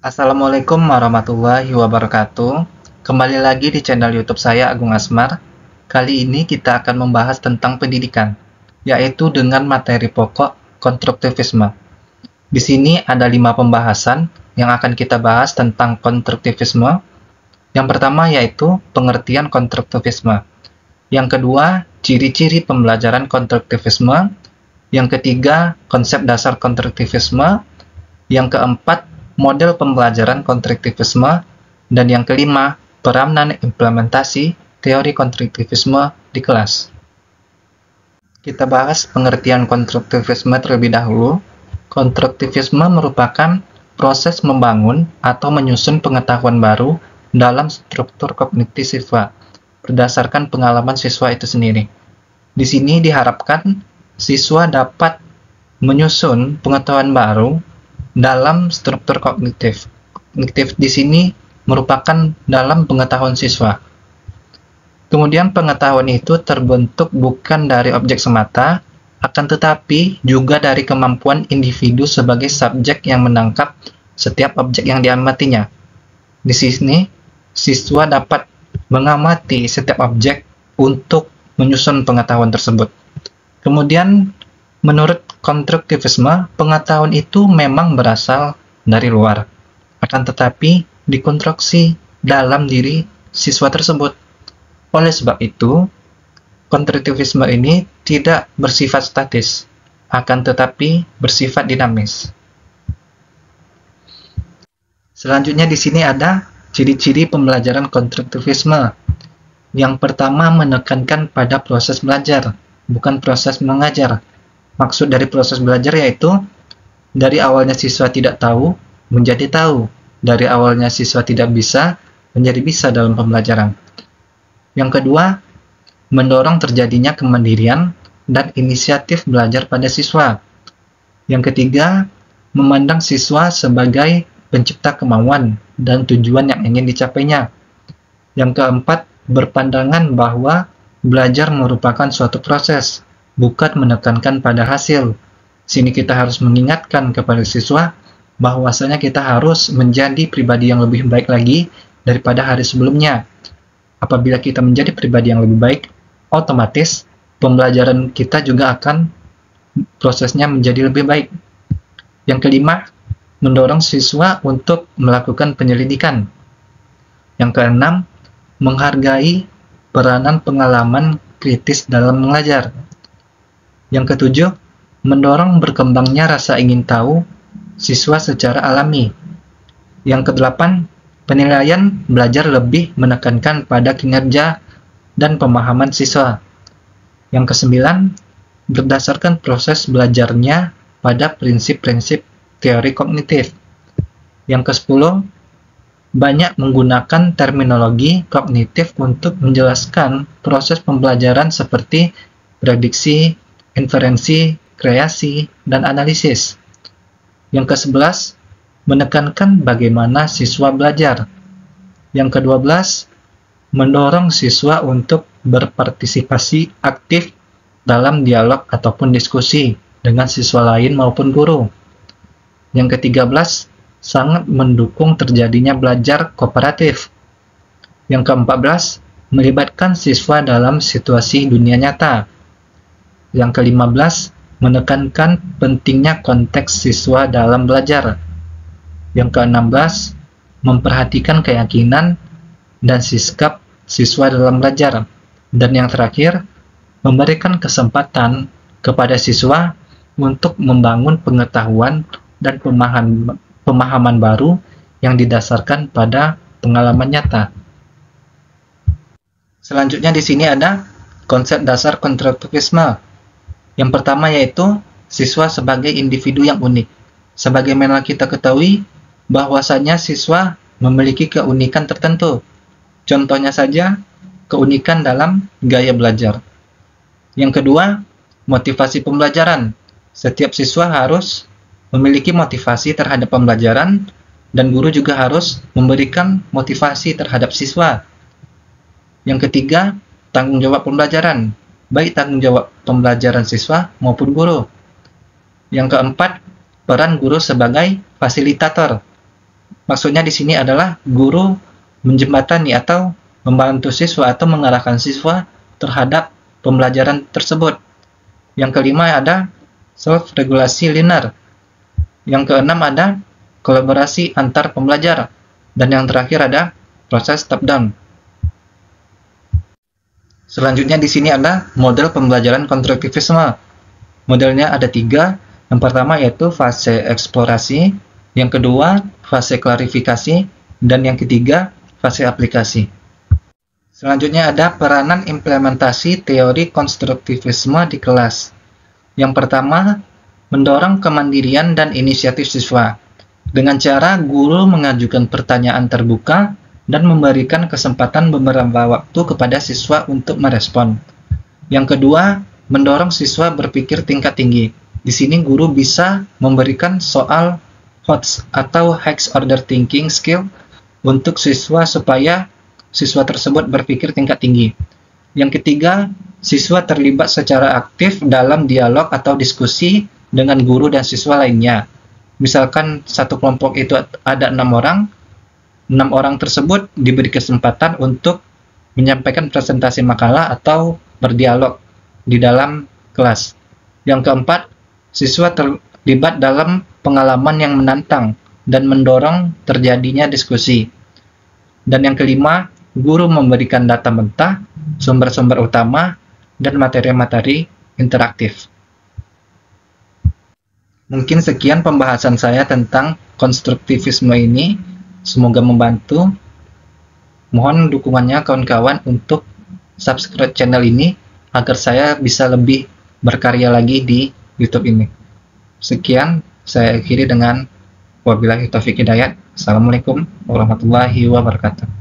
Assalamualaikum warahmatullahi wabarakatuh. Kembali lagi di channel YouTube saya, Agung Asmar. Kali ini kita akan membahas tentang pendidikan, yaitu dengan materi pokok konstruktivisme. Di sini ada 5 pembahasan yang akan kita bahas tentang konstruktivisme. Yang pertama yaitu pengertian konstruktivisme. Yang kedua, ciri-ciri pembelajaran konstruktivisme. Yang ketiga, konsep dasar konstruktivisme. Yang keempat, model pembelajaran konstruktivisme. Dan yang kelima, peranan implementasi teori konstruktivisme di kelas. Kita bahas pengertian konstruktivisme terlebih dahulu. Konstruktivisme merupakan proses membangun atau menyusun pengetahuan baru dalam struktur kognitif siswa, berdasarkan pengalaman siswa itu sendiri. Di sini diharapkan siswa dapat menyusun pengetahuan baru dalam struktur kognitif. Kognitif di sini merupakan dalam pengetahuan siswa. Kemudian pengetahuan itu terbentuk bukan dari objek semata, akan tetapi juga dari kemampuan individu sebagai subjek yang menangkap setiap objek yang diamatinya. Di sini, siswa dapat mengamati setiap objek untuk menyusun pengetahuan tersebut. Kemudian, menurut konstruktivisme, pengetahuan itu memang berasal dari luar, akan tetapi dikonstruksi dalam diri siswa tersebut. Oleh sebab itu, konstruktivisme ini tidak bersifat statis, akan tetapi bersifat dinamis. Selanjutnya di sini ada ciri-ciri pembelajaran konstruktivisme. Yang pertama, menekankan pada proses belajar, bukan proses mengajar. Maksud dari proses belajar yaitu dari awalnya siswa tidak tahu menjadi tahu, dari awalnya siswa tidak bisa menjadi bisa dalam pembelajaran. Yang kedua, mendorong terjadinya kemandirian dan inisiatif belajar pada siswa. Yang ketiga, memandang siswa sebagai pencipta kemauan dan tujuan yang ingin dicapainya. Yang keempat, berpandangan bahwa belajar merupakan suatu proses, bukan menekankan pada hasil. Sini kita harus mengingatkan kepada siswa bahwasanya kita harus menjadi pribadi yang lebih baik lagi daripada hari sebelumnya. Apabila kita menjadi pribadi yang lebih baik, otomatis pembelajaran kita juga akan prosesnya menjadi lebih baik. Yang kelima, mendorong siswa untuk melakukan penyelidikan. Yang keenam, menghargai peranan pengalaman kritis dalam mengajar. Yang ketujuh, mendorong berkembangnya rasa ingin tahu siswa secara alami. Yang kedelapan, penilaian belajar lebih menekankan pada kinerja dan pemahaman siswa. Yang kesembilan, berdasarkan proses belajarnya pada prinsip-prinsip teori kognitif. Yang kesepuluh, banyak menggunakan terminologi kognitif untuk menjelaskan proses pembelajaran seperti prediksi, inferensi, kreasi, dan analisis. Yang ke-11, menekankan bagaimana siswa belajar. Yang ke-12, mendorong siswa untuk berpartisipasi aktif dalam dialog ataupun diskusi dengan siswa lain maupun guru. Yang ke-13, sangat mendukung terjadinya belajar kooperatif. Yang ke-14, melibatkan siswa dalam situasi dunia nyata. Yang ke-15, menekankan pentingnya konteks siswa dalam belajar. Yang ke-16, memperhatikan keyakinan dan sikap siswa dalam belajar. Dan yang terakhir, memberikan kesempatan kepada siswa untuk membangun pengetahuan dan pemahaman baru yang didasarkan pada pengalaman nyata. Selanjutnya di sini ada konsep dasar konstruktivisme. Yang pertama yaitu siswa sebagai individu yang unik. Sebagaimana kita ketahui bahwasanya siswa memiliki keunikan tertentu. Contohnya saja keunikan dalam gaya belajar. Yang kedua, motivasi pembelajaran. Setiap siswa harus memiliki motivasi terhadap pembelajaran dan guru juga harus memberikan motivasi terhadap siswa. Yang ketiga, tanggung jawab pembelajaran, baik tanggung jawab pembelajaran siswa maupun guru. Yang keempat, peran guru sebagai fasilitator. Maksudnya di sini adalah guru menjembatani atau membantu siswa atau mengarahkan siswa terhadap pembelajaran tersebut. Yang kelima ada self-regulasi linear. Yang keenam ada kolaborasi antar pembelajar. Dan yang terakhir ada proses top-down. Selanjutnya di sini ada model pembelajaran konstruktivisme. Modelnya ada 3. Yang pertama yaitu fase eksplorasi, yang kedua fase klarifikasi, dan yang ketiga fase aplikasi. Selanjutnya ada peranan implementasi teori konstruktivisme di kelas. Yang pertama, mendorong kemandirian dan inisiatif siswa dengan cara guru mengajukan pertanyaan terbuka dan memberikan kesempatan beberapa waktu kepada siswa untuk merespon. Yang kedua, mendorong siswa berpikir tingkat tinggi. Di sini guru bisa memberikan soal HOTS atau High Order Thinking Skill untuk siswa supaya siswa tersebut berpikir tingkat tinggi. Yang ketiga, siswa terlibat secara aktif dalam dialog atau diskusi dengan guru dan siswa lainnya. Misalkan satu kelompok itu ada 6 orang, 6 orang tersebut diberi kesempatan untuk menyampaikan presentasi makalah atau berdialog di dalam kelas. Yang keempat, siswa terlibat dalam pengalaman yang menantang dan mendorong terjadinya diskusi. Dan yang kelima, guru memberikan data mentah, sumber-sumber utama, dan materi-materi interaktif. Mungkin sekian pembahasan saya tentang konstruktivisme ini. Semoga membantu. Mohon dukungannya kawan-kawan untuk subscribe channel ini agar saya bisa lebih berkarya lagi di YouTube ini. Sekian, saya akhiri dengan wabillahi taufiq hidayah. Assalamualaikum warahmatullahi wabarakatuh.